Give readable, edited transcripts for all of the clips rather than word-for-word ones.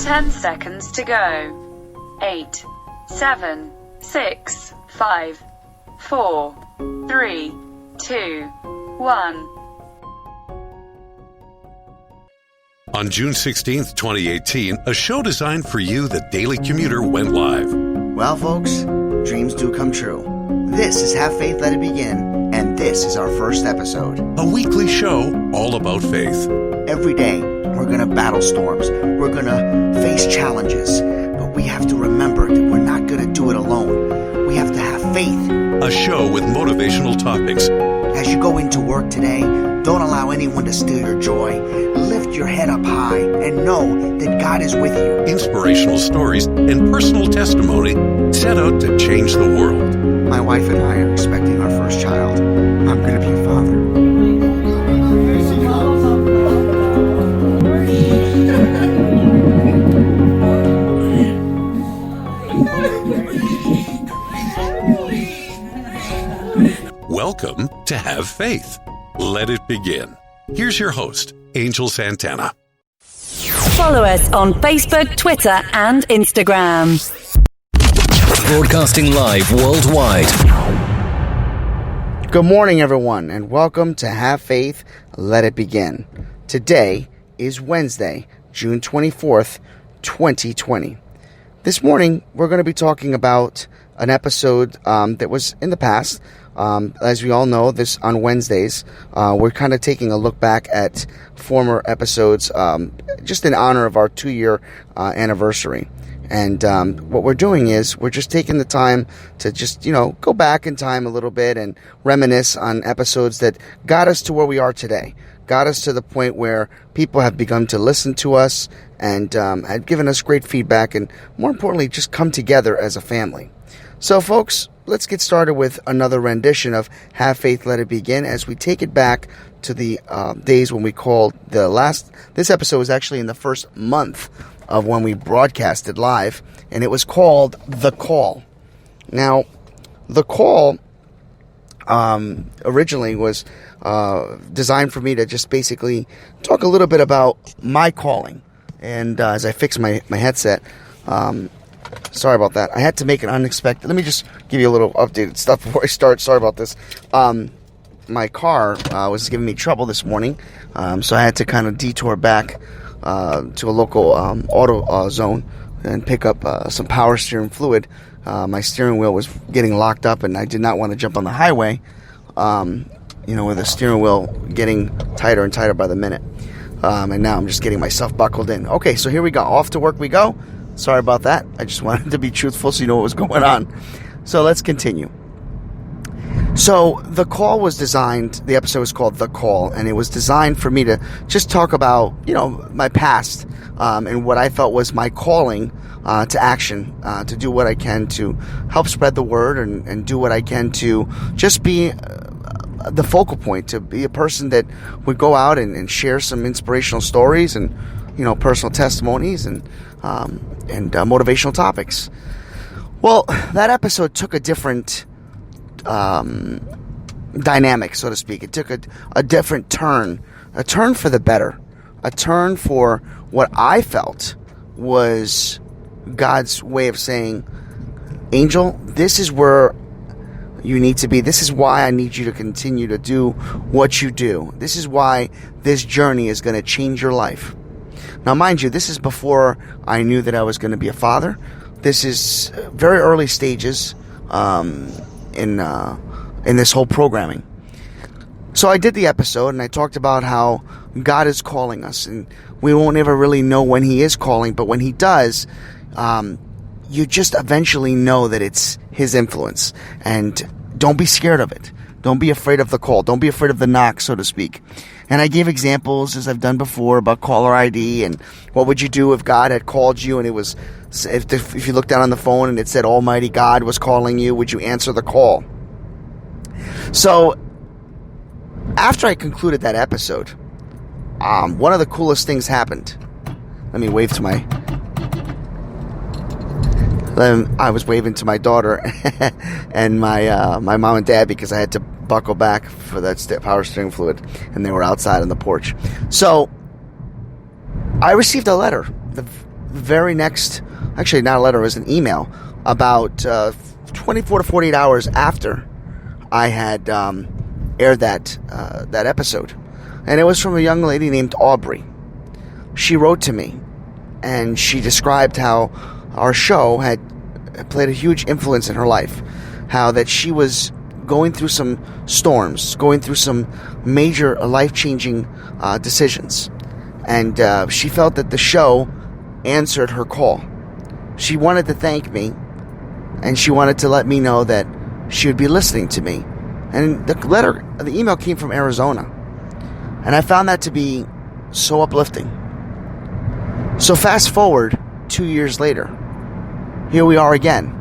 10 seconds to go. 8, 7, 6, 5, 4, 3, 2, 1. On June 16th, 2018, a show designed for you, the Daily Commuter, went live. Well, folks, dreams do come true. This is Have Faith, Let It Begin, and this is our first episode. A weekly show all about faith. Every day, we're going to battle storms. We're going to face challenges. But we have to remember that we're not going to do it alone. We have to have faith. A show with motivational topics. As you go into work today, don't allow anyone to steal your joy. Lift your head up high and know that God is with you. Inspirational stories and personal testimony set out to change the world. My wife and I are expecting our first child. I'm going to be a father. Welcome to Have Faith. Let it begin. Here's your host, Angel Santana. Follow us on Facebook, Twitter, and Instagram. Broadcasting live worldwide. Good morning, everyone, and welcome to Have Faith, Let It Begin. Today is Wednesday, June 24th, 2020. This morning, we're going to be talking about an episode that was in the past. As we all know, this on Wednesdays, we're kind of taking a look back at former episodes, just in honor of our 2-year anniversary. And what we're doing is we're just taking the time to just, go back in time a little bit and reminisce on episodes that got us to where we are today, got us to the point where people have begun to listen to us and have given us great feedback and, more importantly, just come together as a family. So, folks, let's get started with another rendition of Have Faith, Let It Begin as we take it back to the days when we called this episode was actually in the first month of when we broadcasted live, and it was called The Call. Now, The Call originally was designed for me to just basically talk a little bit about my calling. And as I fix my headset, sorry about that. I had to make an unexpected. Let me just give you a little updated stuff before I start. Sorry about this. My car was giving me trouble this morning, so I had to kind of detour back to a local auto zone and pick up some power steering fluid. My steering wheel was getting locked up, and I did not want to jump on the highway. With the steering wheel getting tighter and tighter by the minute. And now I'm just getting myself buckled in. Okay, so here we go. Off to work we go. Sorry about that. I just wanted to be truthful so you know what was going on. So let's continue. So the call was designed, the episode was called The Call, and it was designed for me to just talk about, my past and what I felt was my calling to action, to do what I can to help spread the word and do what I can to just be the focal point, to be a person that would go out and share some inspirational stories and, personal testimonies and motivational topics. Well, that episode took a different dynamic, so to speak. It took a different turn, a turn for the better, a turn for what I felt was God's way of saying, Angel, this is where you need to be. This is why I need you to continue to do what you do. This is why this journey is going to change your life. Now, mind you, this is before I knew that I was going to be a father. This is very early stages in this whole programming. So I did the episode, and I talked about how God is calling us, and we won't ever really know when He is calling, but when He does, you just eventually know that it's His influence. And don't be scared of it. Don't be afraid of the call. Don't be afraid of the knock, so to speak. And I gave examples, as I've done before, about caller ID and what would you do if God had called you and it was, if you looked down on the phone and it said Almighty God was calling you, would you answer the call? So, after I concluded that episode, one of the coolest things happened. Let me wave to I was waving to my daughter and my mom and dad because I had to buckle back for that power steering fluid, and they were outside on the porch. So I received a letter the very next, actually not a letter, it was an email, about 24 to 48 hours after I had aired that episode. And it was from a young lady named Aubrey. She wrote to me, and she described how our show had played a huge influence in her life. How that she was going through some storms, going through some major life-changing decisions. And she felt that the show answered her call. She wanted to thank me, and she wanted to let me know that she would be listening to me. And the email came from Arizona. And I found that to be so uplifting. So fast forward 2 years later, here we are again,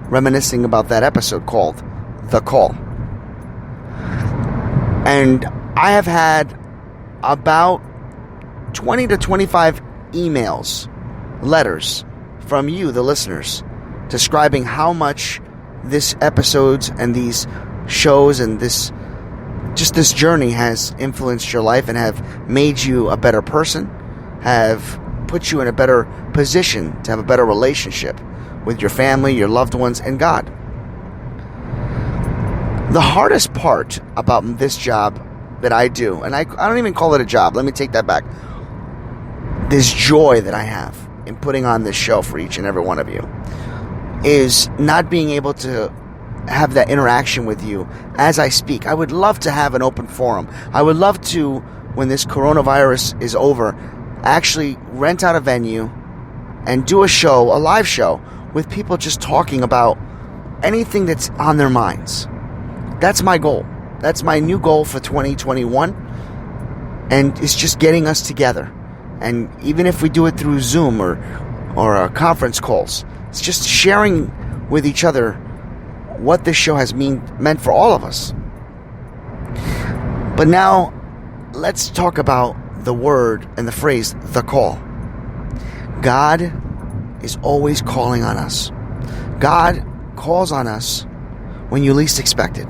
reminiscing about that episode called The Call. And I have had about 20 to 25 emails, letters from you, the listeners, describing how much this episodes and these shows and this journey has influenced your life and have made you a better person, have put you in a better position to have a better relationship with your family, your loved ones, and God. The hardest part about this job that I do, and I don't even call it a job, let me take that back, this joy that I have in putting on this show for each and every one of you, is not being able to have that interaction with you as I speak. I would love to have an open forum. I would love to, when this coronavirus is over, actually rent out a venue and do a show, a live show, with people just talking about anything that's on their minds. That's my goal. That's my new goal for 2021. And it's just getting us together. And even if we do it through Zoom or conference calls, it's just sharing with each other what this show has meant for all of us. But now, let's talk about the word and the phrase, the call. God is always calling on us. God calls on us when you least expect it.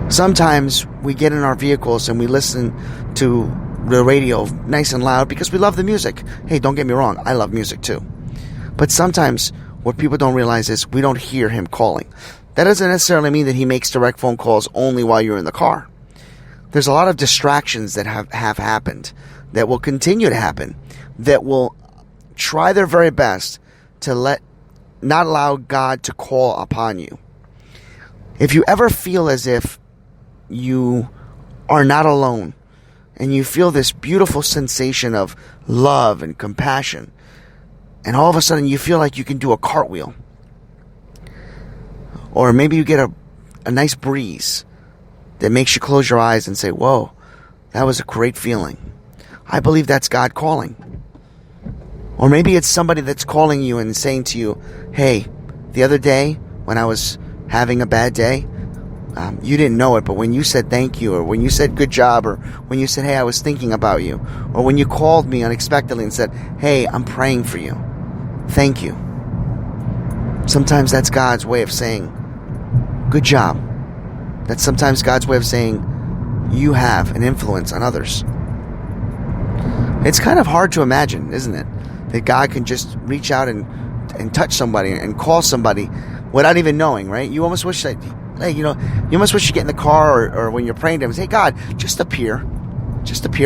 Sometimes we get in our vehicles and we listen to the radio nice and loud because we love the music. Hey, don't get me wrong, I love music too. But sometimes what people don't realize is we don't hear him calling. That doesn't necessarily mean that he makes direct phone calls only while you're in the car. There's a lot of distractions that have happened, that will continue to happen, that will try their very best to not allow God to call upon you. If you ever feel as if you are not alone, and you feel this beautiful sensation of love and compassion, and all of a sudden you feel like you can do a cartwheel, or maybe you get a nice breeze that makes you close your eyes and say, whoa, that was a great feeling. I believe that's God calling. Or maybe it's somebody that's calling you and saying to you, hey, the other day when I was having a bad day, you didn't know it, but when you said thank you, or when you said good job, or when you said, hey, I was thinking about you, or when you called me unexpectedly and said, hey, I'm praying for you, thank you. Sometimes that's God's way of saying, good job. That's sometimes God's way of saying, you have an influence on others. It's kind of hard to imagine, isn't it? That God can just reach out and touch somebody and call somebody without even knowing, right? You almost wish that, hey, you almost wish you get in the car or when you're praying to him, say, hey, God, just appear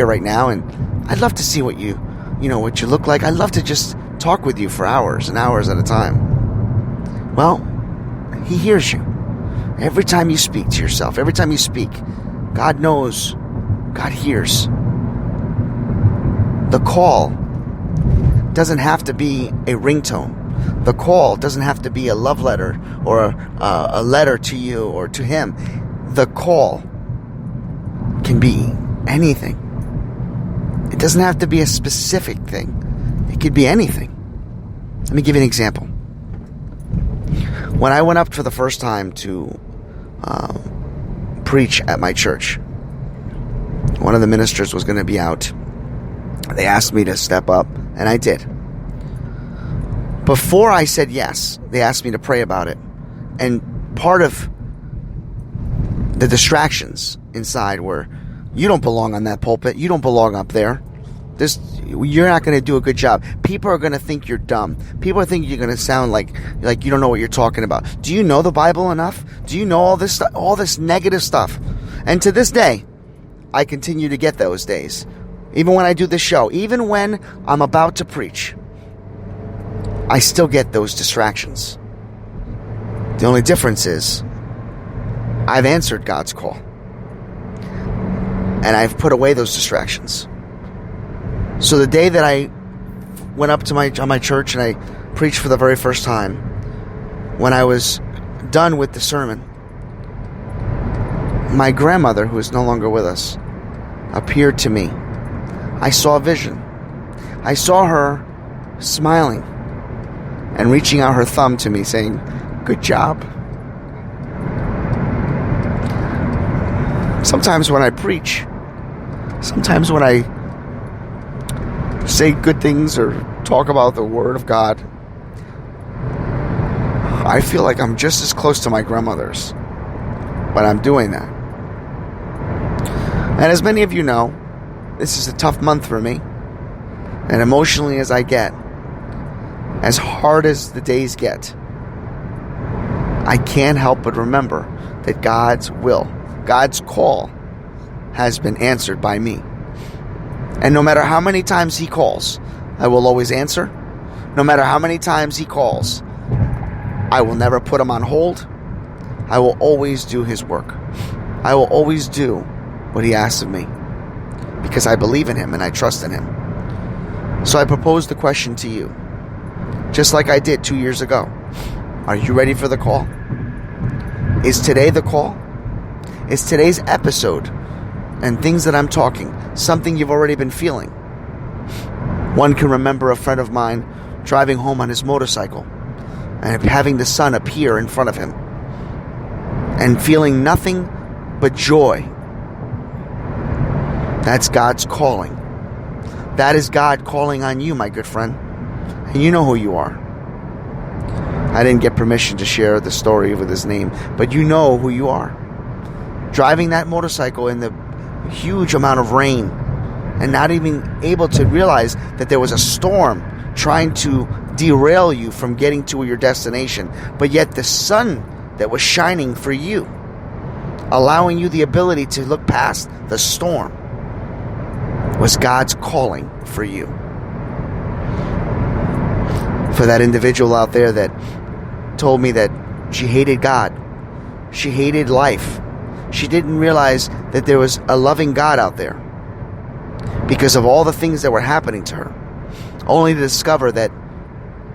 right now, and I'd love to see what you look like. I'd love to just talk with you for hours and hours at a time. Well, he hears you. Every time you speak to yourself, every time you speak, God knows, God hears. The call doesn't have to be a ringtone. The call doesn't have to be a love letter or a letter to you or to him. The call can be anything. It doesn't have to be a specific thing. It could be anything. Let me give you an example. When I went up for the first time to preach at my church, one of the ministers was going to be out. They asked me to step up, and I did. Before I said yes, they asked me to pray about it. And part of the distractions inside were, you don't belong on that pulpit. You don't belong up there. you're not going to do a good job. People are going to think you're dumb. People are thinking you're going to sound like you don't know what you're talking about. Do you know the Bible enough? Do you know all this negative stuff? And to this day, I continue to get those days. Even when I do this show, even when I'm about to preach, I still get those distractions. The only difference is I've answered God's call. And I've put away those distractions. So the day that I went up to my church and I preached for the very first time, when I was done with the sermon, my grandmother, who is no longer with us, appeared to me. I saw a vision. I saw her smiling and reaching out her thumb to me saying, "Good job." Sometimes when I preach, sometimes when I say good things or talk about the Word of God, I feel like I'm just as close to my grandmother's when I'm doing that. And as many of you know, this is a tough month for me. And emotionally as I get, as hard as the days get, I can't help but remember that God's will, God's call, has been answered by me. And no matter how many times He calls, I will always answer. No matter how many times He calls, I will never put Him on hold. I will always do His work. I will always do what He asks of me, because I believe in Him and I trust in Him. So I propose the question to you, just like I did 2 years ago. Are you ready for the call? Is today the call? Is today's episode and things that I'm talking something you've already been feeling? One can remember a friend of mine driving home on his motorcycle and having the sun appear in front of him and feeling nothing but joy. That's God's calling. That is God calling on you, my good friend. And you know who you are. I didn't get permission to share the story with his name, but you know who you are. Driving that motorcycle in the huge amount of rain and not even able to realize that there was a storm trying to derail you from getting to your destination, but yet the sun that was shining for you, allowing you the ability to look past the storm, was God's calling for you. For that individual out there that told me that she hated God, she hated life, she didn't realize that there was a loving God out there because of all the things that were happening to her, only to discover that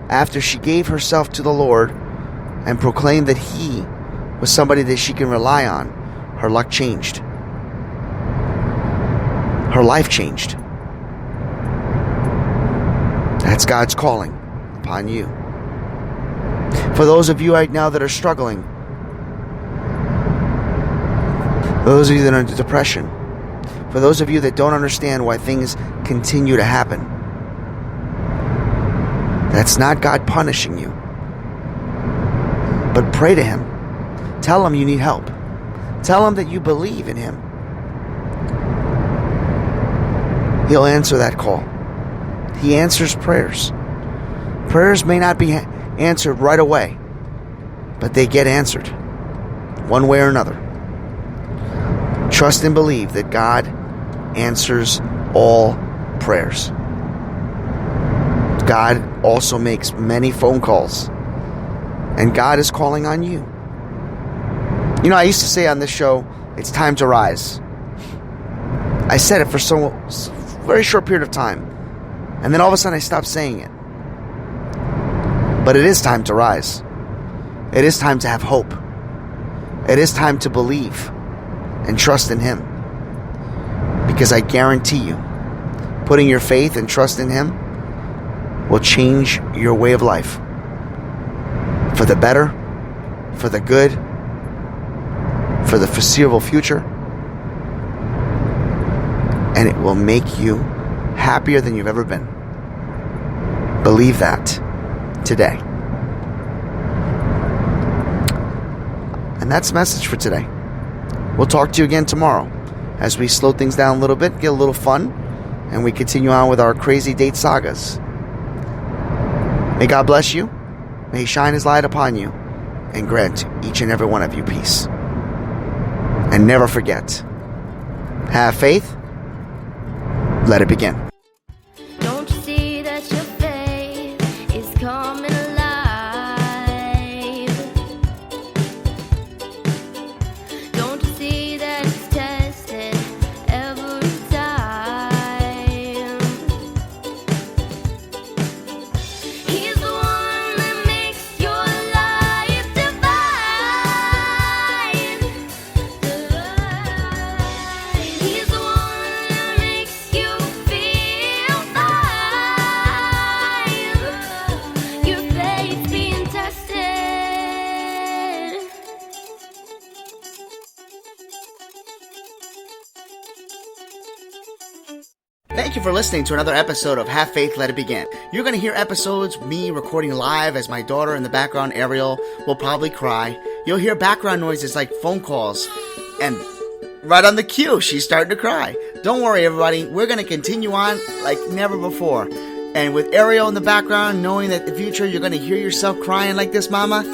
after she gave herself to the Lord and proclaimed that He was somebody that she can rely on, her luck changed. Her life changed. That's God's calling upon you. For those of you right now that are struggling, for those of you that are in depression, for those of you that don't understand why things continue to happen, that's not God punishing you. But pray to Him. Tell Him you need help. Tell Him that you believe in Him. He'll answer that call. He answers prayers. Prayers may not be answered right away, but they get answered one way or another. Trust and believe that God answers all prayers. God also makes many phone calls, and God is calling on you. You know, I used to say on this show, it's time to rise. I said it for so very short period of time, and then all of a sudden I stopped saying it. But it is time to rise. It is time to have hope. It is time to believe and trust in Him, because I guarantee you, putting your faith and trust in Him will change your way of life for the better, for the good, for the foreseeable future, and it will make you happier than you've ever been. Believe that today. And that's the message for today. We'll talk to you again tomorrow as we slow things down a little bit, get a little fun, and we continue on with our crazy date sagas. May God bless you. May He shine His light upon you and grant each and every one of you peace. And never forget, have faith. Let it begin. Don't you see that your faith is coming alive? Don't you see that it's tested every time? He's the one that makes your life divine. He's the one that makes you feel fine. Your faith's being tested. Thank you for listening to another episode of Have Faith, Let It Begin. You're going to hear episodes, me recording live as my daughter in the background, Ariel, will probably cry. You'll hear background noises like phone calls. And right on the cue, she's starting to cry. Don't worry, everybody. We're going to continue on like never before. And with Ariel in the background, knowing that in the future you're going to hear yourself crying like this, Mama,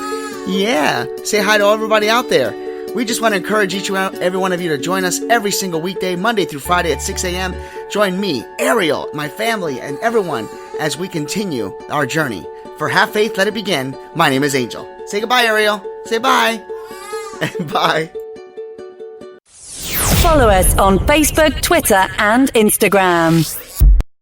yeah, say hi to everybody out there. We just want to encourage each and every one of you to join us every single weekday, Monday through Friday at 6 a.m. Join me, Ariel, my family, and everyone as we continue our journey. For Have Faith, Let It Begin, my name is Angel. Say goodbye, Ariel. Say bye. Bye. Follow us on Facebook, Twitter, and Instagram.